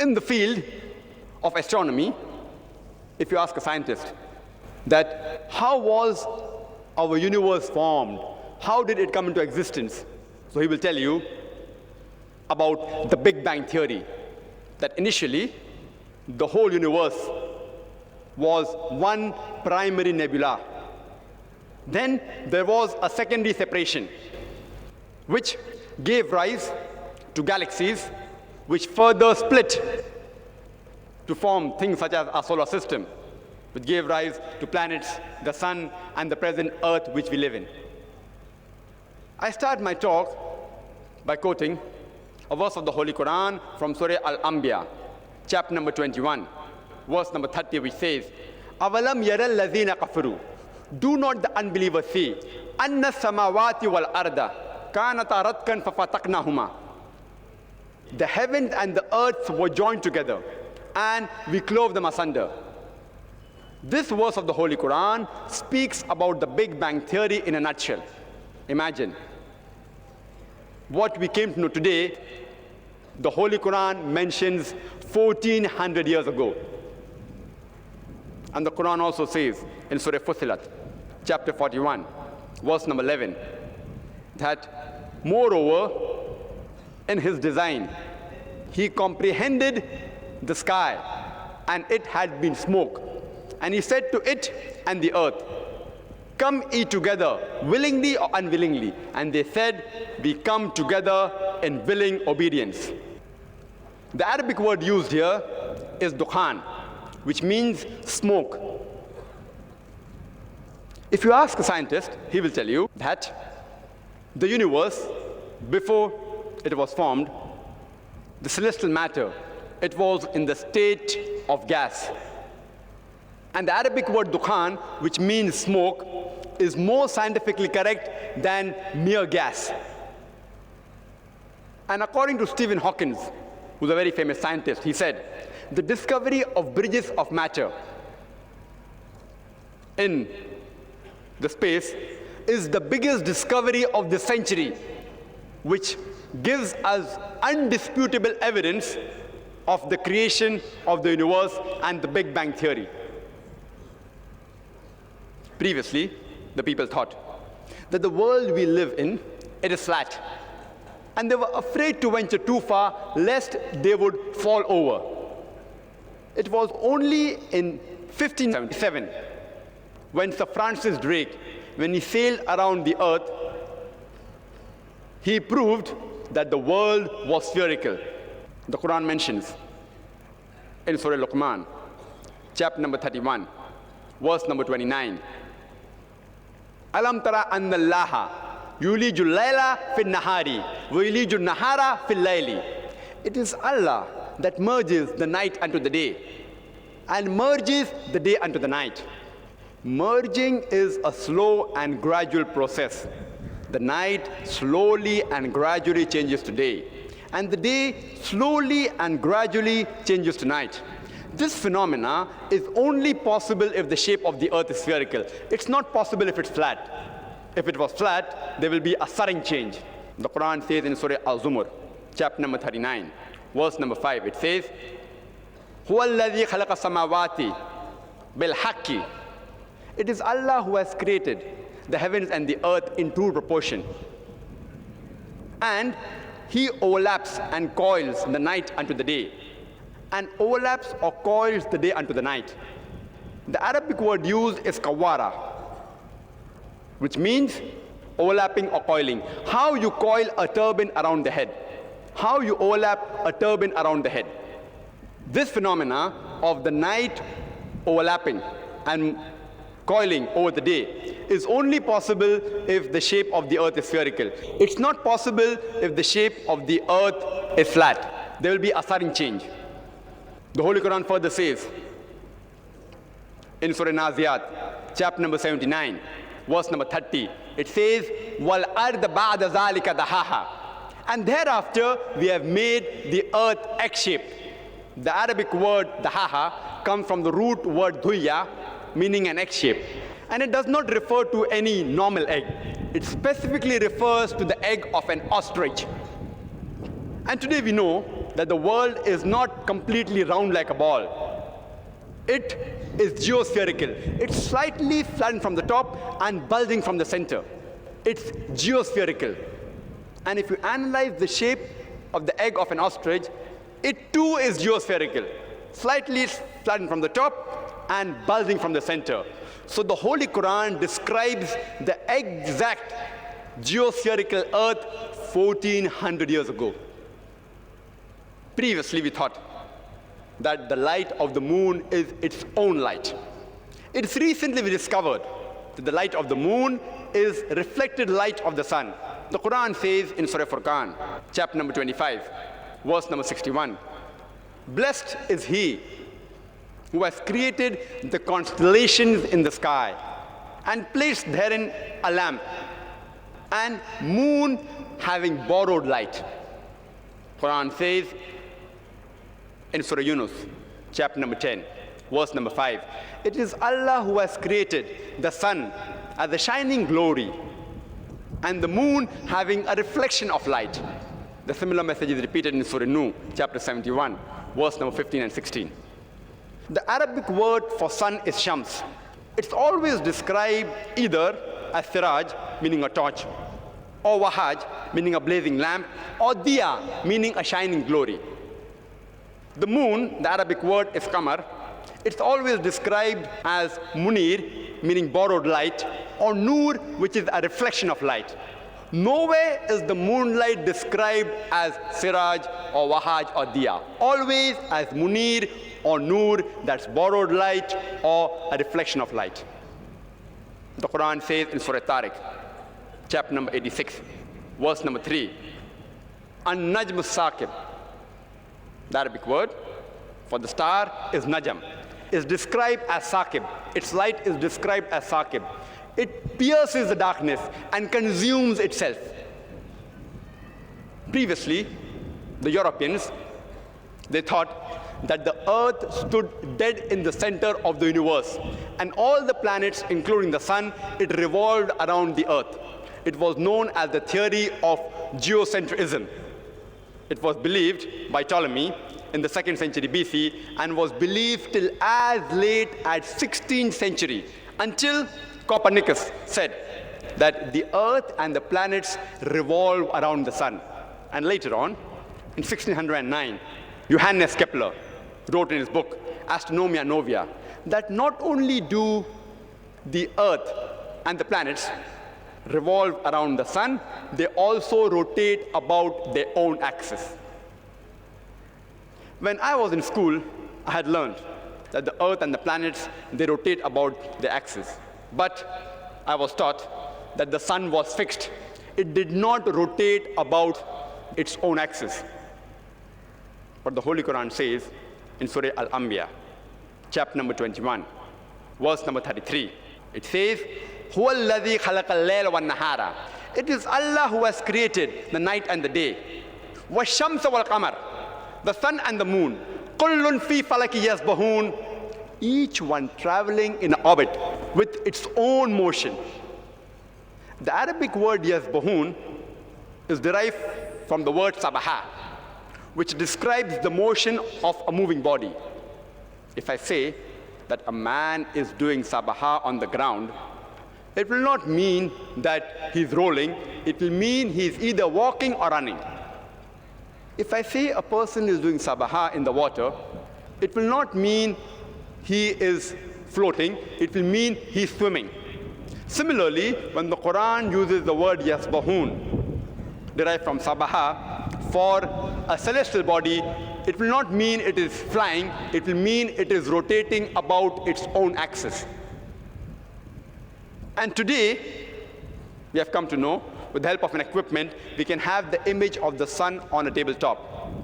In the field of astronomy, if you ask a scientist that how was our universe formed, how did it come into existence, so he will tell you about the Big Bang theory, that initially the whole universe was one primary nebula. Then there was a secondary separation, which gave rise to galaxies, which further split to form things such as our solar system, which gave rise to planets, the sun, and the present Earth which we live in. I start my talk by quoting a verse of the Holy Quran from Surah Al-Anbiya, chapter number 21, verse number 30, which says, "Avalam yaral lazina kafaru." Do not the unbelievers see, "Anna samawati wal arda kanata ratkan fafataknahuma." The heavens and the earth were joined together, and we clove them asunder. This verse of the Holy Quran speaks about the Big Bang theory in a nutshell. Imagine what we came to know today, the Holy Quran mentions 1400 years ago. And the Quran also says in Surah Fussilat, chapter 41, verse number 11, that moreover, in his design, he comprehended the sky, and it had been smoke. And he said to it and the earth, "Come ye together, willingly or unwillingly." And they said, "We come together in willing obedience." The Arabic word used here is dukhan, which means smoke. If you ask a scientist, he will tell you that the universe, before it was formed, the celestial matter, it was in the state of gas. And the Arabic word dukhan, which means smoke, is more scientifically correct than mere gas. And according to Stephen Hawking, who's a very famous scientist, he said, the discovery of bridges of matter in the space is the biggest discovery of the century, which gives us undisputable evidence of the creation of the universe and the Big Bang theory. Previously, the people thought that the world we live in, it is flat. And they were afraid to venture too far lest they would fall over. It was only in 1577 when Sir Francis Drake, when he sailed around the earth, he proved that the world was spherical. The Quran mentions in Surah Luqman, chapter number 31, verse number 29, "Alam tara anna Allaha yuliju layla fil nahari wa yuliju nahara fil layli." It is Allah that merges the night unto the day and merges the day unto the night. Merging is a slow and gradual process. The night slowly and gradually changes to day, and the day slowly and gradually changes to night. This phenomena is only possible if the shape of the earth is spherical. It's not possible if it's flat. If it was flat, there will be a sudden change. The Quran says in Surah Al-Zumar, chapter number 39, verse number 5, it says, "Huwa alladhi khalaqa samawati bil haqqi." It is Allah who has created the heavens and the earth in true proportion. And he overlaps and coils the night unto the day, and overlaps or coils the day unto the night. The Arabic word used is kawara, which means overlapping or coiling. How you coil a turban around the head, how you overlap a turban around the head. This phenomena of the night overlapping and coiling over the day is only possible if the shape of the earth is spherical. It's not possible if the shape of the earth is flat. There will be a sudden change. The Holy Quran further says in Surah Naziyat, chapter number 79, verse number 30, it says, "Wal ard ba'da zalika dahaha." And thereafter we have made the earth egg-shaped. The Arabic word dahaha comes from the root word dhuya, meaning an egg shape. And it does not refer to any normal egg. It specifically refers to the egg of an ostrich. And today we know that the world is not completely round like a ball. It is geospherical. It's slightly flattened from the top and bulging from the center. It's geospherical. And if you analyze the shape of the egg of an ostrich, it too is geospherical, slightly flattened from the top and bulging from the center. So the Holy Quran describes the exact geospherical earth 1400 years ago. Previously, we thought that the light of the moon is its own light. It's recently we discovered that the light of the moon is reflected light of the sun. The Quran says in Surah Furqan, chapter number 25, verse number 61, "Blessed is he who has created the constellations in the sky and placed therein a lamp, and moon having borrowed light." Quran says in Surah Yunus, chapter number 10, verse number 5, "It is Allah who has created the sun as a shining glory and the moon having a reflection of light." The similar message is repeated in Surah Nuh, chapter 71, verse number 15 and 16. The Arabic word for sun is shams. It's always described either as siraj, meaning a torch, or wahaj, meaning a blazing lamp, or diya, meaning a shining glory. The moon, the Arabic word is qamar. It's always described as munir, meaning borrowed light, or nur, which is a reflection of light. Nowhere is the moonlight described as siraj or wahaj or diya. Always as munir or nur, that's borrowed light or a reflection of light. The Quran says in Surah Tariq, chapter number 86, verse number 3, "An-najm saqib." The Arabic word for the star is najam. Is described as saqib. Its light is described as saqib. It pierces the darkness and consumes itself. Previously, the Europeans, they thought that the earth stood dead in the center of the universe, and all the planets, including the sun, it revolved around the earth. It was known as the theory of geocentrism. It was believed by Ptolemy in the 2nd century BC and was believed till as late as 16th century, until Copernicus said that the earth and the planets revolve around the sun. And later on, in 1609, Johannes Kepler wrote in his book, Astronomy Novia, that not only do the earth and the planets revolve around the sun, they also rotate about their own axis. When I was in school, I had learned that the earth and the planets, they rotate about their axis. But I was taught that the sun was fixed. It did not rotate about its own axis. But the Holy Quran says in Surah Al-Anbiya, chapter number 21, verse number 33, it says, "Huwa alladhi khalaqa al-layla wan-nahara." It is Allah who has created the night and the day. "Wash-shamsa wal-qamar," the sun and the moon. "Kullun fi falaki yasbahun," each one traveling in orbit with its own motion. The Arabic word yasbahun is derived from the word sabaha, which describes the motion of a moving body. If I say that a man is doing sabaha on the ground, it will not mean that he's rolling. It will mean he's either walking or running. If I say a person is doing sabaha in the water, it will not mean he is floating. It will mean he's swimming. Similarly, when the Quran uses the word yasbahun, derived from sabaha, for a celestial body, it will not mean it is flying. It will mean it is rotating about its own axis. And today, we have come to know, with the help of an equipment, we can have the image of the sun on a tabletop.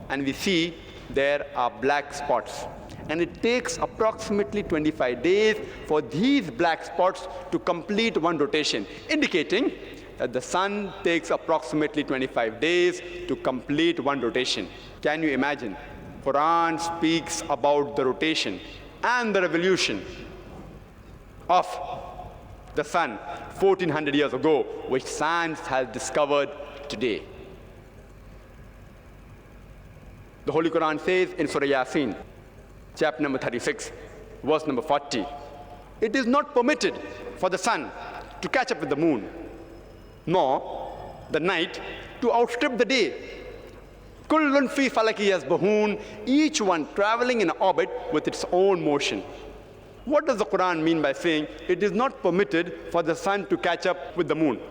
And we see there are black spots. And it takes approximately 25 days for these black spots to complete one rotation, indicating that the sun takes approximately 25 days to complete one rotation. Can you imagine? Quran speaks about the rotation and the revolution of the sun 1400 years ago, which science has discovered today. The Holy Quran says in Surah Yasin, chapter number 36, verse number 40, it is not permitted for the sun to catch up with the moon, nor the night to outstrip the day. Kullun fi falaki yasbahun, each one traveling in orbit with its own motion. What does the Quran mean by saying it is not permitted for the sun to catch up with the moon?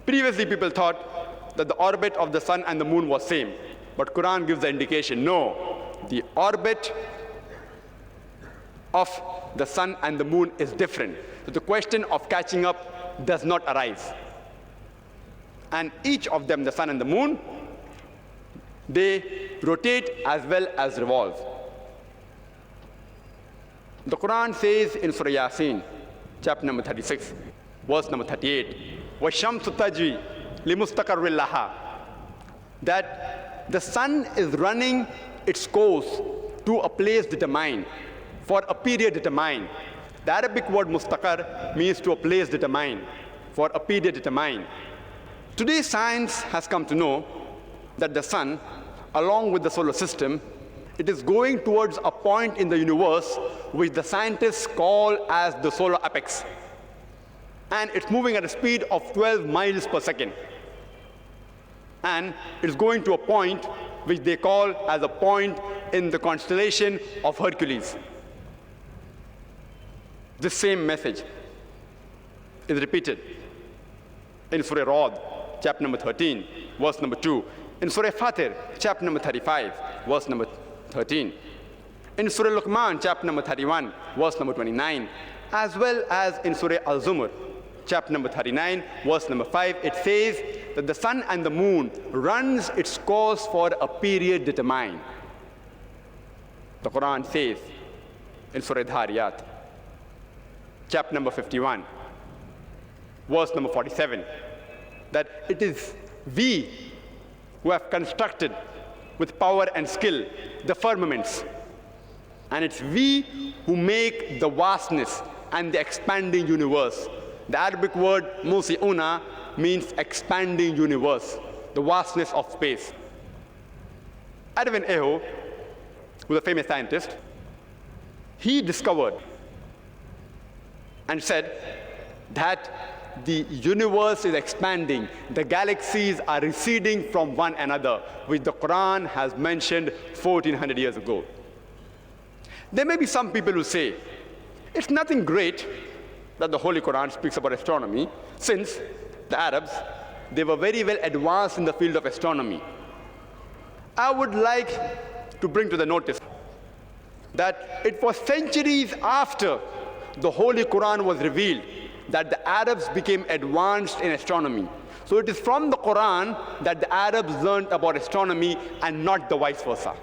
Previously, people thought that the orbit of the sun and the moon was same. But Quran gives the indication, no, the orbit of the sun and the moon is different. So the question of catching up does not arise. And each of them, the sun and the moon, they rotate as well as revolve. The Quran says in Surah Yasin, chapter number 36, verse number 38, وَالشَّمْسُ تَجْرِي لِمُسْتَقَرٍّ لَهَا, that the sun is running its course to a place determined, for a period determined. The Arabic word mustaqar means to a place determined, for a period determined. Today, science has come to know that the sun, along with the solar system, it is going towards a point in the universe which the scientists call as the solar apex. And it's moving at a speed of 12 miles per second. And it's going to a point which they call as a point in the constellation of Hercules. This same message is repeated in Surah Ra'd, chapter number 13, verse number 2. In Surah Fatir, chapter number 35, verse number 13. In Surah Luqman, chapter number 31, verse number 29. As well as in Surah Al-Zumar, chapter number 39, verse number 5, it says that the sun and the moon runs its course for a period determined. The Quran says in Surah Dhariyat, chapter number 51, verse number 47, that it is we who have constructed with power and skill the firmaments, and it's we who make the vastness and the expanding universe. The Arabic word musi'una means expanding universe, the vastness of space. Edwin Eho, who's a famous scientist, he discovered and said that the universe is expanding, the galaxies are receding from one another, which the Quran has mentioned 1400 years ago. There may be some people who say, it's nothing great that the Holy Quran speaks about astronomy, since the Arabs, they were very well advanced in the field of astronomy. I would like to bring to the notice that it was centuries after the Holy Quran was revealed that the Arabs became advanced in astronomy. So it is from the Quran that the Arabs learned about astronomy and not the vice versa.